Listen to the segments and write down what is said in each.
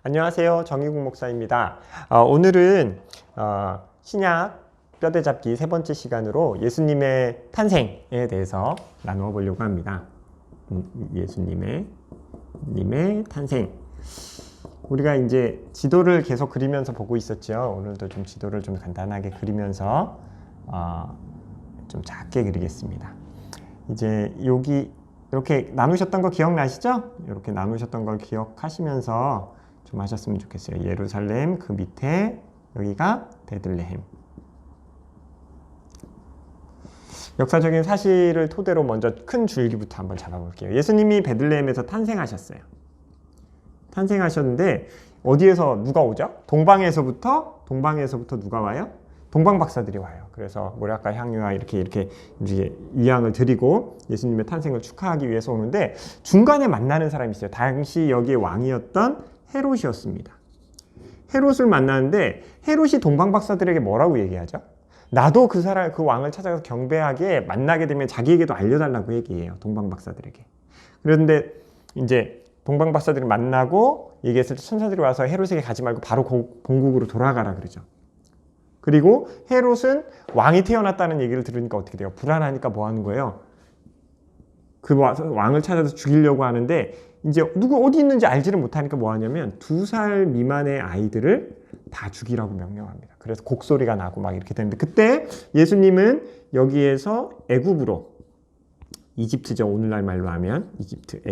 안녕하세요. 정의국 목사입니다. 오늘은 신약 뼈대잡기 세 번째 시간으로 예수님의 탄생에 대해서 나누어 보려고 합니다. 예수님의 탄생. 우리가 이제 지도를 계속 그리면서 보고 있었죠. 오늘도 좀 지도를 좀 간단하게 그리면서 좀 작게 그리겠습니다. 이제 여기 이렇게 나누셨던 거 기억나시죠? 이렇게 나누셨던 걸 기억하시면서 좀 하셨으면 좋겠어요. 예루살렘, 그 밑에 여기가 베들레헴. 역사적인 사실을 토대로 먼저 큰 줄기부터 한번 잡아볼게요. 예수님이 베들레헴에서 탄생하셨어요. 탄생하셨는데 어디에서 누가 오죠? 동방에서부터 누가 와요? 동방 박사들이 와요. 그래서 모략과 향유와 이렇게 위향을 드리고 예수님의 탄생을 축하하기 위해서 오는데 중간에 만나는 사람이 있어요. 당시 여기에 왕이었던 헤롯이었습니다. 헤롯을 만나는데 헤롯이 동방 박사들에게 뭐라고 얘기하죠? 나도 그 왕을 찾아가서 경배하게 만나게 되면 자기에게도 알려달라고 얘기해요. 동방 박사들에게. 그런데 이제 동방 박사들을 만나고 얘기했을 때 천사들이 와서 헤롯에게 가지 말고 바로 본국으로 돌아가라 그러죠. 그리고 헤롯은 왕이 태어났다는 얘기를 들으니까 어떻게 돼요? 불안하니까 뭐 하는 거예요? 그 왕을 찾아서 죽이려고 하는데 이제 누구 어디 있는지 알지를 못하니까 뭐 하냐면 2살 미만의 아이들을 다 죽이라고 명령합니다. 그래서 곡소리가 나고 막 이렇게 되는데 그때 예수님은 여기에서 애굽으로, 이집트죠. 오늘날 말로 하면 이집트,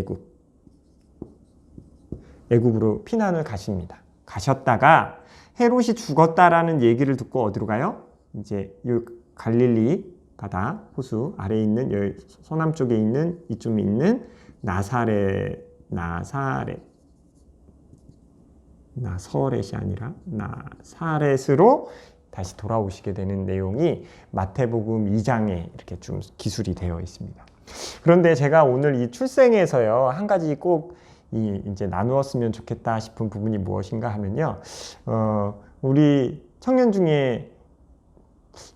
애굽으로 피난을 가십니다. 가셨다가 헤롯이 죽었다라는 얘기를 듣고 어디로 가요? 이제 이 갈릴리 바다 호수 아래에 있는 여기 서남 쪽에 있는 이쯤에 있는 나서렛이 아니라 나사렛으로 다시 돌아오시게 되는 내용이 마태복음 2장에 이렇게 좀 기술이 되어 있습니다. 그런데 제가 오늘 이 출생에서요 한 가지 꼭 이제 나누었으면 좋겠다 싶은 부분이 무엇인가 하면요, 우리 청년 중에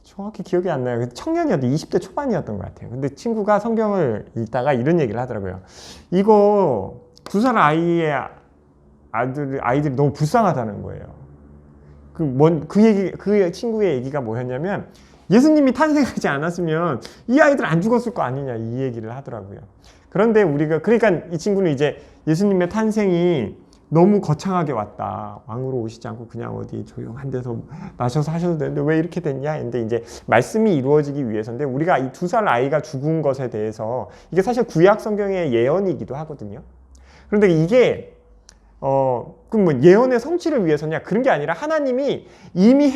정확히 기억이 안 나요. 청년이었는데 20대 초반이었던 것 같아요. 근데 친구가 성경을 읽다가 이런 얘기를 하더라고요. 이거 2살 아이들이 너무 불쌍하다는 거예요. 그 친구의 얘기가 뭐였냐면 예수님이 탄생하지 않았으면 이 아이들 안 죽었을 거 아니냐 이 얘기를 하더라고요. 그런데 그러니까 이 친구는 이제 예수님의 탄생이 너무 거창하게 왔다. 왕으로 오시지 않고 그냥 어디 조용한 데서 나셔서 하셔도 되는데 왜 이렇게 됐냐? 근데 이제 말씀이 이루어지기 위해서인데 우리가 이 2살 아이가 죽은 것에 대해서 이게 사실 구약 성경의 예언이기도 하거든요. 그런데 이게 그럼 뭐 예언의 성취를 위해서냐? 그런 게 아니라 하나님이 이미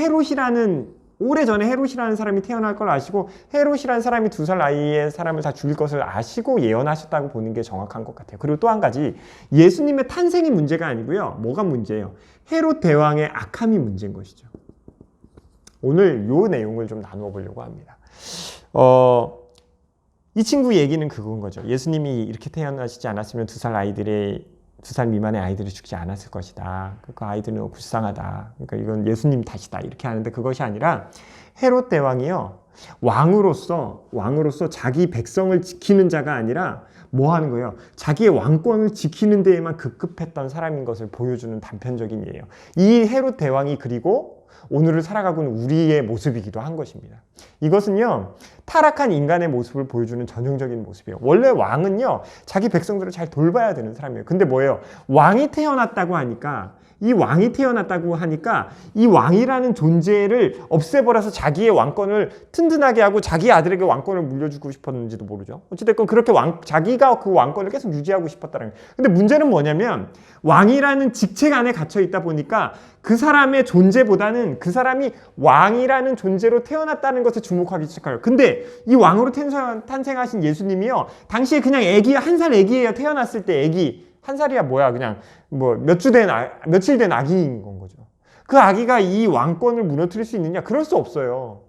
오래전에 헤롯이라는 사람이 태어날 걸 아시고 헤롯이라는 사람이 2살 나이의 사람을 다 죽일 것을 아시고 예언하셨다고 보는 게 정확한 것 같아요. 그리고 또 한 가지, 예수님의 탄생이 문제가 아니고요. 뭐가 문제예요? 헤롯 대왕의 악함이 문제인 것이죠. 오늘 이 내용을 좀 나누어 보려고 합니다. 이 친구 얘기는 그건 거죠. 예수님이 이렇게 태어나시지 않았으면 2살 미만의 아이들이 죽지 않았을 것이다. 그 아이들은 불쌍하다. 그러니까 이건 예수님 탓이다. 이렇게 하는데 그것이 아니라 헤롯 대왕이요. 왕으로서 자기 백성을 지키는 자가 아니라 뭐 하는 거예요? 자기의 왕권을 지키는 데에만 급급했던 사람인 것을 보여주는 단편적인 예예요. 이 헤롯 대왕이 그리고 오늘을 살아가고 있는 우리의 모습이기도 한 것입니다. 이것은요, 타락한 인간의 모습을 보여주는 전형적인 모습이에요. 원래 왕은요, 자기 백성들을 잘 돌봐야 되는 사람이에요. 근데 뭐예요? 왕이 태어났다고 하니까 이 왕이라는 존재를 없애버려서 자기의 왕권을 튼튼하게 하고 자기 아들에게 왕권을 물려주고 싶었는지도 모르죠. 어찌됐건 그렇게 자기가 그 왕권을 계속 유지하고 싶었다는 거예요. 근데 문제는 뭐냐면 왕이라는 직책 안에 갇혀 있다 보니까 그 사람의 존재보다는 그 사람이 왕이라는 존재로 태어났다는 것에 주목하기 시작해요. 근데 이 왕으로 탄생하신 예수님이요, 당시에 그냥 한 살 애기예요. 태어났을 때 애기. 한 살이야 뭐야, 그냥 며칠 된 아기인 건 거죠. 그 아기가 이 왕권을 무너뜨릴 수 있느냐? 그럴 수 없어요.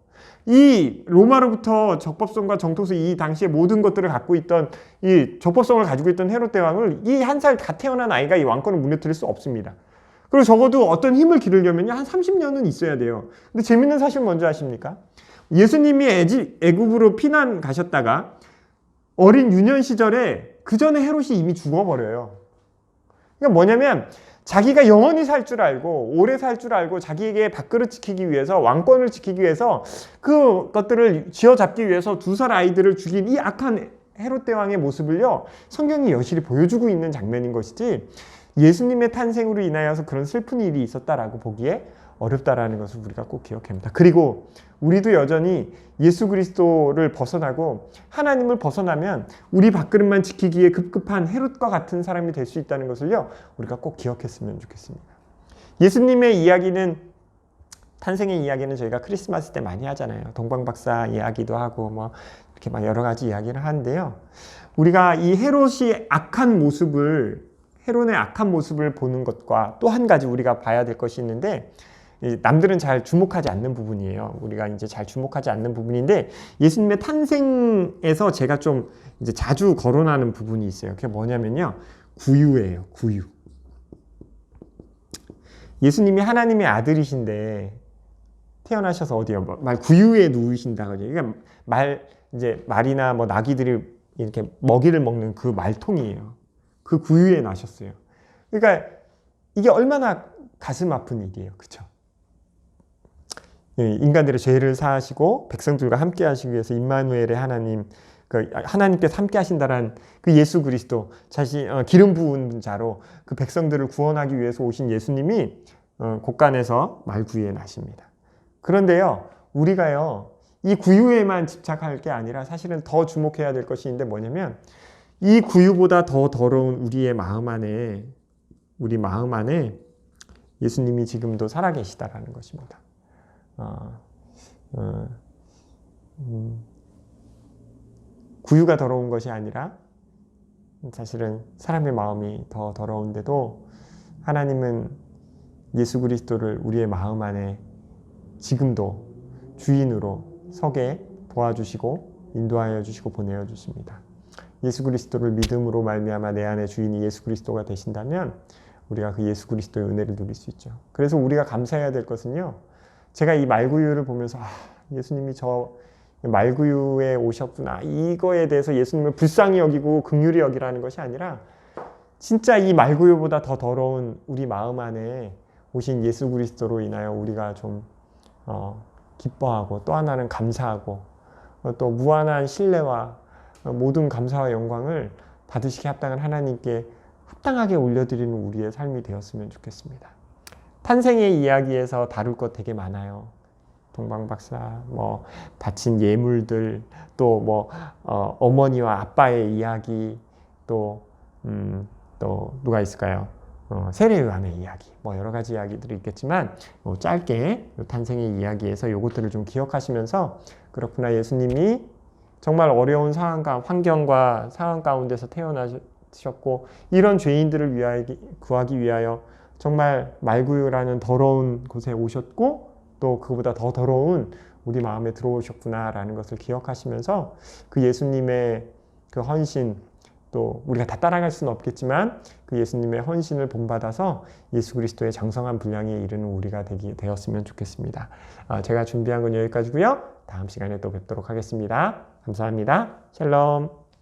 이 로마로부터 적법성과 정토서 이 당시에 모든 것들을 갖고 있던 이 적법성을 가지고 있던 헤롯 대왕을 이 한 살 갓 태어난 아이가 이 왕권을 무너뜨릴 수 없습니다. 그리고 적어도 어떤 힘을 기르려면 한 30년은 있어야 돼요. 근데 재밌는 사실 뭔지 아십니까? 예수님이 애굽으로 피난 가셨다가 어린 유년 시절에 그 전에 헤롯이 이미 죽어버려요. 그러니까 뭐냐면 자기가 영원히 살 줄 알고 오래 살 줄 알고 자기에게 밥그릇 지키기 위해서 왕권을 지키기 위해서 그것들을 쥐어잡기 위해서 2살 아이들을 죽인 이 악한 헤롯 대왕의 모습을요 성경이 여실히 보여주고 있는 장면인 것이지 예수님의 탄생으로 인하여서 그런 슬픈 일이 있었다라고 보기에 어렵다라는 것을 우리가 꼭 기억해야 합니다. 그리고 우리도 여전히 예수 그리스도를 벗어나고 하나님을 벗어나면 우리 밥그릇만 지키기에 급급한 헤롯과 같은 사람이 될 수 있다는 것을요 우리가 꼭 기억했으면 좋겠습니다. 예수님의 이야기는 탄생의 이야기는 저희가 크리스마스 때 많이 하잖아요. 동방박사 이야기도 하고 뭐 이렇게 막 여러 가지 이야기를 하는데요. 우리가 이 헤롯의 악한 모습을 보는 것과 또 한 가지 우리가 봐야 될 것이 있는데 남들은 잘 주목하지 않는 부분이에요. 우리가 이제 잘 주목하지 않는 부분인데 예수님의 탄생에서 제가 좀 이제 자주 거론하는 부분이 있어요. 그게 뭐냐면요. 구유예요. 구유. 예수님이 하나님의 아들이신데 태어나셔서 어디요? 말 구유에 누우신다 그러죠. 그러니까 이제 말이나 뭐 나귀들이 이렇게 먹이를 먹는 그 말통이에요. 그 구유에 나셨어요. 그러니까 이게 얼마나 가슴 아픈 일이에요. 그렇죠? 인간들의 죄를 사하시고 백성들과 함께 하시기 위해서 임마누엘의 하나님, 하나님께서 함께 하신다는 그 예수 그리스도 기름 부은 자로 그 백성들을 구원하기 위해서 오신 예수님이 곳간에서 말구유에 나십니다. 그런데요, 우리가요 이 구유에만 집착할 게 아니라 사실은 더 주목해야 될 것이 있는데 뭐냐면 이 구유보다 더 더러운 우리 마음 안에 예수님이 지금도 살아계시다라는 것입니다. 구유가 더러운 것이 아니라 사실은 사람의 마음이 더 더러운데도 하나님은 예수 그리스도를 우리의 마음 안에 지금도 주인으로 서게 도와주시고 인도하여 주시고 보내어 주십니다. 예수 그리스도를 믿음으로 말미암아 내 안에 주인이 예수 그리스도가 되신다면 우리가 그 예수 그리스도의 은혜를 누릴 수 있죠. 그래서 우리가 감사해야 될 것은요. 제가 이 말구유를 보면서 예수님이 저 말구유에 오셨구나. 이거에 대해서 예수님을 불쌍히 여기고 긍휼히 여기라는 것이 아니라 진짜 이 말구유보다 더 더러운 우리 마음 안에 오신 예수 그리스도로 인하여 우리가 좀 기뻐하고 또 하나는 감사하고 또 무한한 신뢰와 모든 감사와 영광을 받으시기 합당한 하나님께 합당하게 올려드리는 우리의 삶이 되었으면 좋겠습니다. 탄생의 이야기에서 다룰 것 되게 많아요. 동방박사, 뭐 바친 예물들, 또 어머니와 아빠의 이야기, 또 누가 있을까요? 세례요한의 이야기, 뭐 여러 가지 이야기들이 있겠지만 짧게 탄생의 이야기에서 요것들을 좀 기억하시면서 그렇구나 예수님이 정말 어려운 환경과 상황 가운데서 태어나셨고 이런 죄인들을 구하기 위하여 정말 말구유라는 더러운 곳에 오셨고 또 그보다 더 더러운 우리 마음에 들어오셨구나라는 것을 기억하시면서 그 예수님의 그 헌신 또 우리가 다 따라갈 수는 없겠지만 그 예수님의 헌신을 본받아서 예수 그리스도의 장성한 분량에 이르는 우리가 되었으면 좋겠습니다. 제가 준비한 건 여기까지고요. 다음 시간에 또 뵙도록 하겠습니다. 감사합니다. 샬롬.